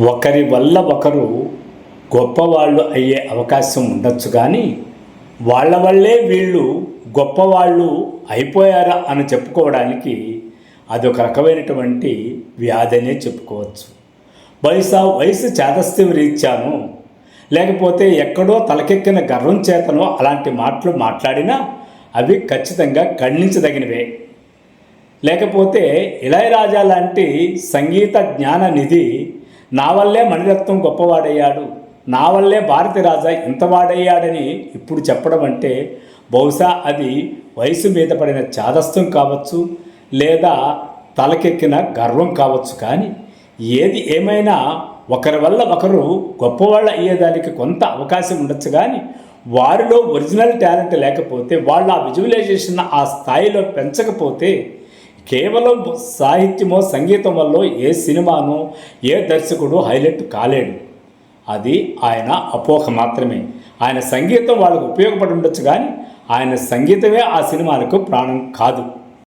ఒకరి వల్ల ఒకరు గొప్పవాళ్ళు అయ్యే అవకాశం ఉండొచ్చు, కానీ వాళ్ళ వల్లే వీళ్ళు గొప్పవాళ్ళు అయిపోయారా అని చెప్పుకోవడానికి అదొక రకమైనటువంటి వ్యాధనే చెప్పుకోవచ్చు. బహుశా వయసు చాదస్త్యం రీత్యానో లేకపోతే ఎక్కడో తలకెక్కిన గర్వం చేతనో అలాంటి మాటలు మాట్లాడినా అవి ఖచ్చితంగా ఖండించదగినవే. లేకపోతే ఇళయరాజా లాంటి సంగీత జ్ఞాన నిధి నా వల్లే మణిరత్నం గొప్పవాడయ్యాడు, నా వల్లే భారతిరాజా ఇంతవాడయ్యాడని ఇప్పుడు చెప్పడం అంటే బహుశా అది వయసు మీద పడిన చాదస్తం కావచ్చు, లేదా తలకెక్కిన గర్వం కావచ్చు. కానీ ఏది ఏమైనా ఒకరి వల్ల ఒకరు గొప్పవాళ్ళు అయ్యేదానికి కొంత అవకాశం ఉండొచ్చు, కానీ వారిలో ఒరిజినల్ టాలెంట్ లేకపోతే, వాళ్ళ ఆ విజువలైజేషన్ ఆ స్థాయిలో పెంచకపోతే కేవలం సాహిత్యమో సంగీతం వల్ల ఏ సినిమానో ఏ దర్శకుడు హైలైట్ కాలేడు. అది ఆయన అపోహ మాత్రమే. ఆయన సంగీతం వాళ్ళకు ఉపయోగపడి ఉండొచ్చు, కానీ ఆయన సంగీతమే ఆ సినిమాలకు ప్రాణం కాదు.